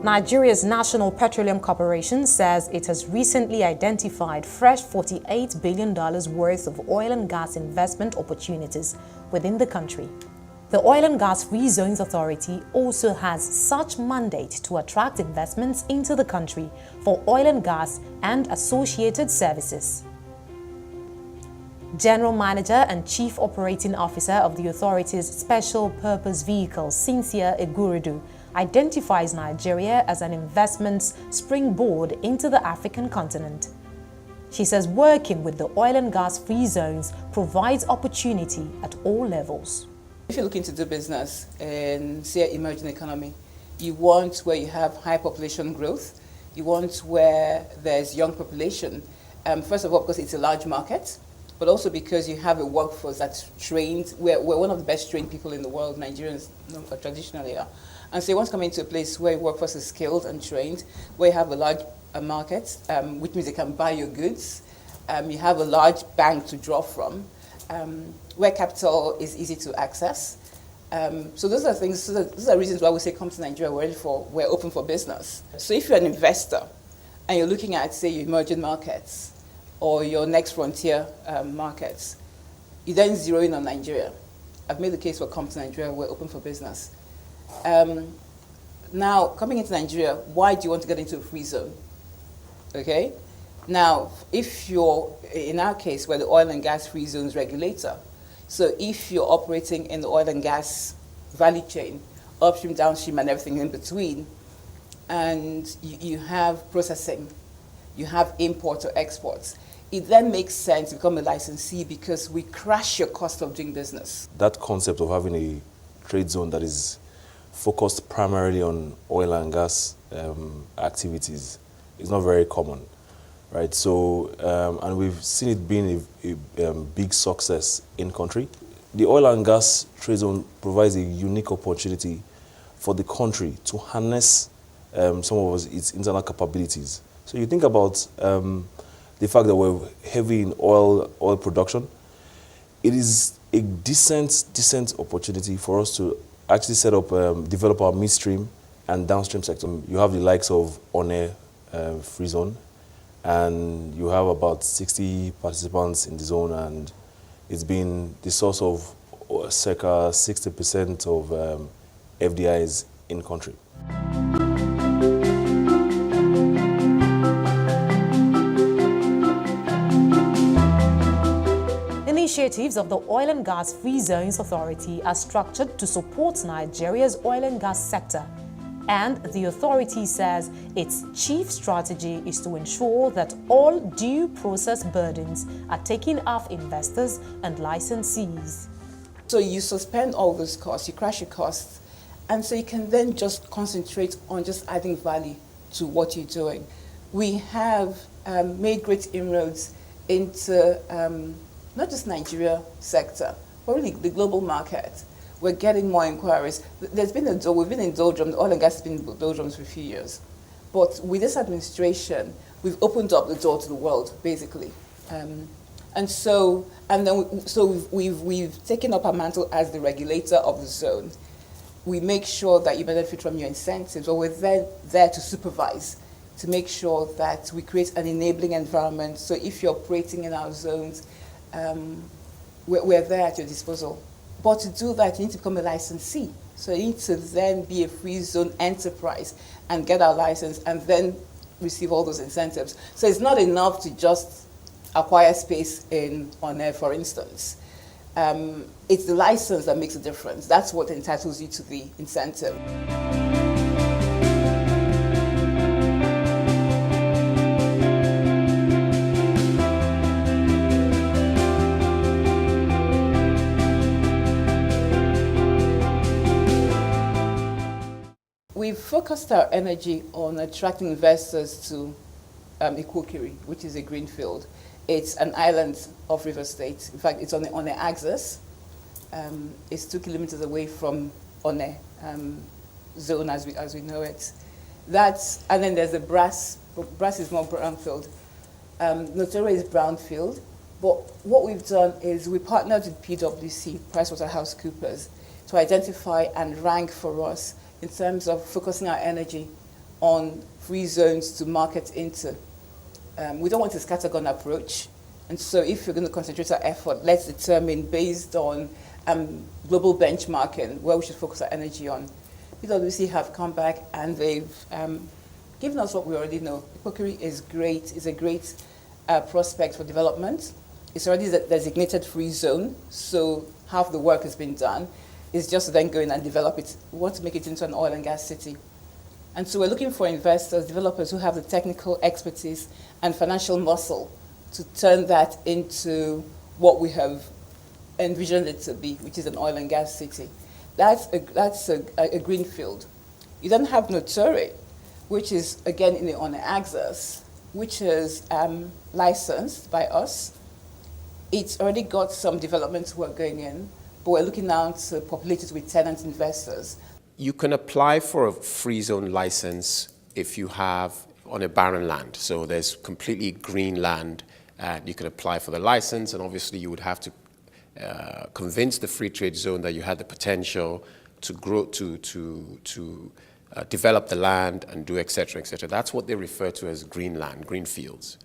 Nigeria's National Petroleum Corporation says it has recently identified fresh $48 billion worth of oil and gas investment opportunities within the country. The Oil and Gas Free Zones Authority also has such mandate to attract investments into the country for oil and gas and associated services. General Manager and Chief Operating Officer of the authority's Special Purpose Vehicle, Cynthia Egurudu, identifies Nigeria as an investment's springboard into the African continent. She says working with the oil and gas free zones provides opportunity at all levels. If you're looking to do business in, say, emerging economy, you want where you have high population growth, you want where there's young population, first of all because it's a large market, but also because you have a workforce that's trained. We're one of the best trained people in the world, Nigerians traditionally are. And so you want to come into a place where your workforce is skilled and trained, where you have a large market, which means they can buy your goods. You have a large bank to draw from, where capital is easy to access. So those are things. So those are reasons why we say come to Nigeria. We're open for business. So if you're an investor and you're looking at, say, your emerging markets or your next frontier markets, you then zero in on Nigeria. I've made the case for come to Nigeria. We're open for business. Now, coming into Nigeria, why do you want to get into a free zone? Okay? Now, if you're, in our case, we're the oil and gas free zones regulator. So if you're operating in the oil and gas value chain, upstream, downstream, and everything in between, and you have processing, you have import or exports, it then makes sense to become a licensee because we crash your cost of doing business. That concept of having a trade zone that is focused primarily on oil and gas activities is not very common, right? So, and we've seen it being a big success in country. The oil and gas trade zone provides a unique opportunity for the country to harness some of its internal capabilities. So you think about the fact that we're heavy in oil production. It is a decent opportunity for us to actually set up, develop our midstream and downstream sector. You have the likes of One Free Zone, and you have about 60 participants in the zone, and it's been the source of circa 60% of FDIs in country. Initiatives of the Oil and Gas Free Zones Authority are structured to support Nigeria's oil and gas sector, and the authority says its chief strategy is to ensure that all due process burdens are taken off investors and licensees. So you suspend all those costs, you crash your costs, and so you can then just concentrate on just adding value to what you're doing. We have made great inroads into not just Nigeria sector, but really the global market. We're getting more inquiries. We've been in doldrums, oil and gas has been in doldrums for a few years. But with this administration, we've opened up the door to the world, basically. We've taken up our mantle as the regulator of the zone. We make sure that you benefit from your incentives, or we're there to supervise, to make sure that we create an enabling environment. So if you're operating in our zones, we're there at your disposal. But to do that, you need to become a licensee. So you need to then be a free zone enterprise and get our license and then receive all those incentives. So it's not enough to just acquire space on air, for instance. It's the license that makes a difference. That's what entitles you to the incentive. We've focused our energy on attracting investors to Ikwokiri, which is a greenfield. It's an island of River State. In fact, it's on the axis. It's 2 kilometers away from One zone as we know it. And then there's the Brass. Brass is more brownfield. Notora is brownfield. But what we've done is we partnered with PwC, PricewaterhouseCoopers, to identify and rank for us in terms of focusing our energy on free zones to market into. We don't want a scattergun approach. And so if you're going to concentrate our effort, let's determine based on global benchmarking where we should focus our energy on. PwC have come back and they've given us what we already know. Ipokiri is great, is a great prospect for development. It's already a designated free zone, so half the work has been done. It's just to then go in and develop it. We want to make it into an oil and gas city. And so we're looking for investors, developers who have the technical expertise and financial muscle to turn that into what we have envisioned it to be, which is an oil and gas city. That's a greenfield. You then have Notori, which is, again, in the on axis, which is licensed by us. It's already got some development work going in, but we're looking now to populate it with tenant investors. You can apply for a free zone license if you have on a barren land. So there's completely green land, and you can apply for the license, and obviously you would have to convince the free trade zone that you had the potential to grow, to develop the land and do et cetera, et cetera. That's what they refer to as green land, green fields.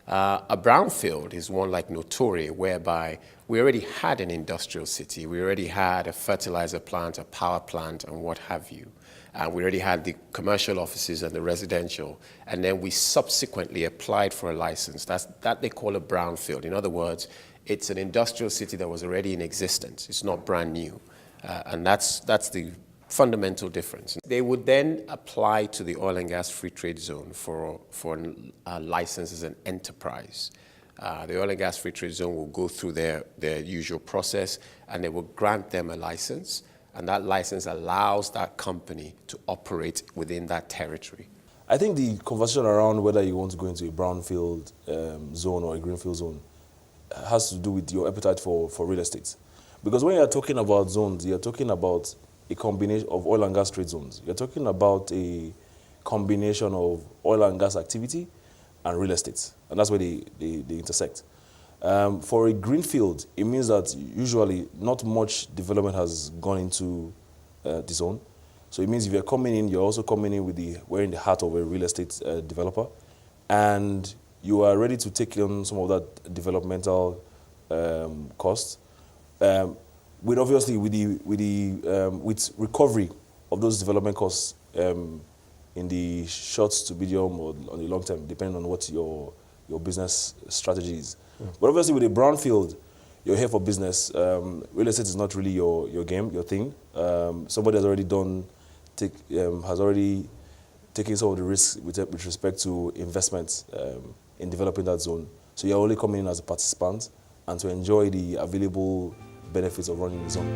A brownfield is one like Notori, whereby we already had an industrial city, we already had a fertilizer plant, a power plant, and what have you. We already had the commercial offices and the residential, and then we subsequently applied for a license. That they call a brownfield. In other words, it's an industrial city that was already in existence. It's not brand new, and that's the fundamental difference. They would then apply to the oil and gas free trade zone for a license as an enterprise. The oil and gas free trade zone will go through their usual process, and they will grant them a license, and that license allows that company to operate within that territory. I think the conversation around whether you want to go into a brownfield zone or a greenfield zone has to do with your appetite for real estate. Because when you're talking about zones, you're talking about a combination of oil and gas trade zones. You're talking about a combination of oil and gas activity and real estate, and that's where they intersect. For a greenfield, it means that usually not much development has gone into the zone. So it means if you're coming in, you're also coming in wearing the hat of a real estate developer, and you are ready to take on some of that developmental costs. With recovery of those development costs in the short to medium or on the long term, depending on what your business strategy is. But obviously with a brownfield, you're here for business. Real estate is not really your game, your thing. Somebody has already taken some of the risks with respect to investments in developing that zone. So you're only coming in as a participant and to enjoy the available benefits of running the zone.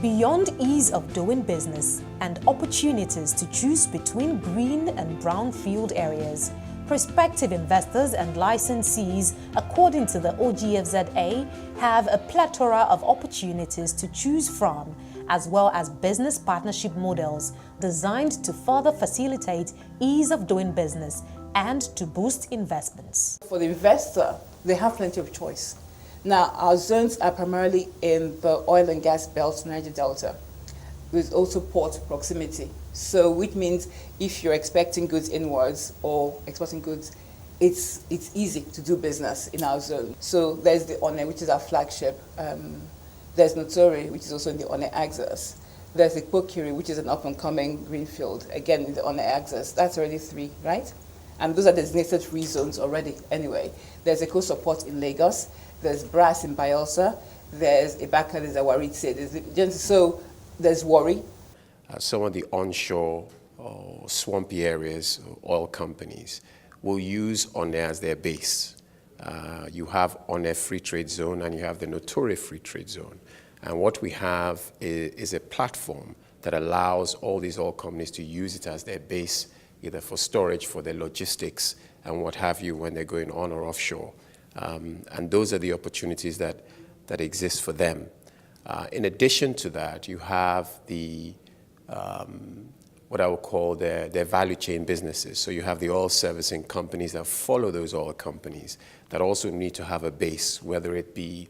Beyond ease of doing business and opportunities to choose between green and brownfield areas, prospective investors and licensees, according to the OGFZA, have a plethora of opportunities to choose from, as well as business partnership models designed to further facilitate ease of doing business and to boost investments. For the investor, they have plenty of choice. Now, our zones are primarily in the oil and gas belt, Niger Delta, with also port proximity. So, which means if you're expecting goods inwards or exporting goods, it's easy to do business in our zone. So there's the One, which is our flagship. There's Notori, which is also in the One axis. There's the Ipokiri, which is an up-and-coming greenfield, again in the One axis. That's already 3, right? And those are designated free zones already anyway. There's a coastal port in Lagos. There's Brass in Bayelsa. There's Ibaka, there's Awaritse. So there's Warri. Some of the onshore swampy areas, oil companies, will use One as their base. You have One Free Trade Zone and you have the Notori Free Trade Zone. And what we have is a platform that allows all these oil companies to use it as their base, either for storage, for their logistics, and what have you when they're going on or offshore. And those are the opportunities that that exists for them. In addition to that, you have what I would call their value chain businesses. So you have the oil servicing companies that follow those oil companies that also need to have a base, whether it be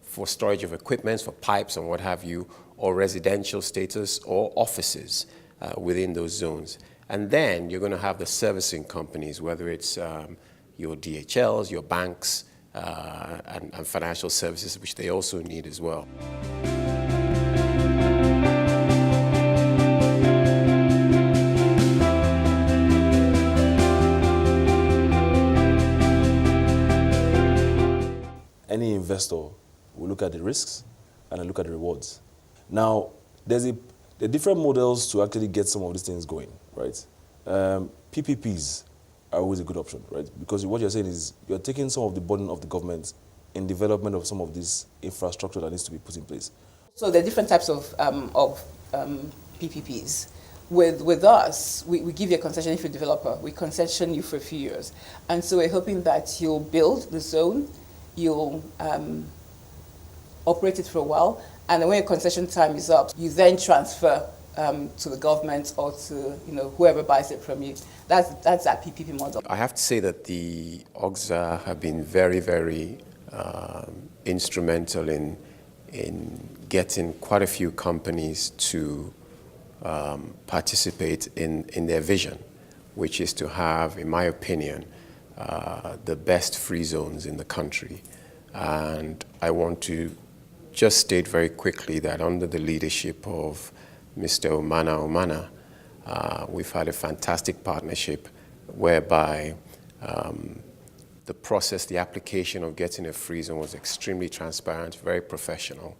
for storage of equipment, for pipes and what have you, or residential status or offices within those zones. And then you're going to have the servicing companies, whether it's your DHLs, your banks, and financial services, which they also need as well. Any investor will look at the risks and look at the rewards. Now, there are different models to actually get some of these things going, right? PPPs are always a good option, right? Because what you're saying is you're taking some of the burden of the government in development of some of this infrastructure that needs to be put in place. So there are different types of PPPs. With us, we give you a concession if you're a developer. We concession you for a few years. And so we're hoping that you'll build the zone, you'll operate it for a while, and then when your concession time is up, you then transfer to the government or to whoever buys it from you. That's that PPP model. I have to say that the OGFZA have been very, very instrumental in getting quite a few companies to participate in their vision, which is to have, in my opinion, the best free zones in the country. And I want to just state very quickly that under the leadership of Mr. Omana, we've had a fantastic partnership whereby the process, the application of getting a free zone was extremely transparent, very professional.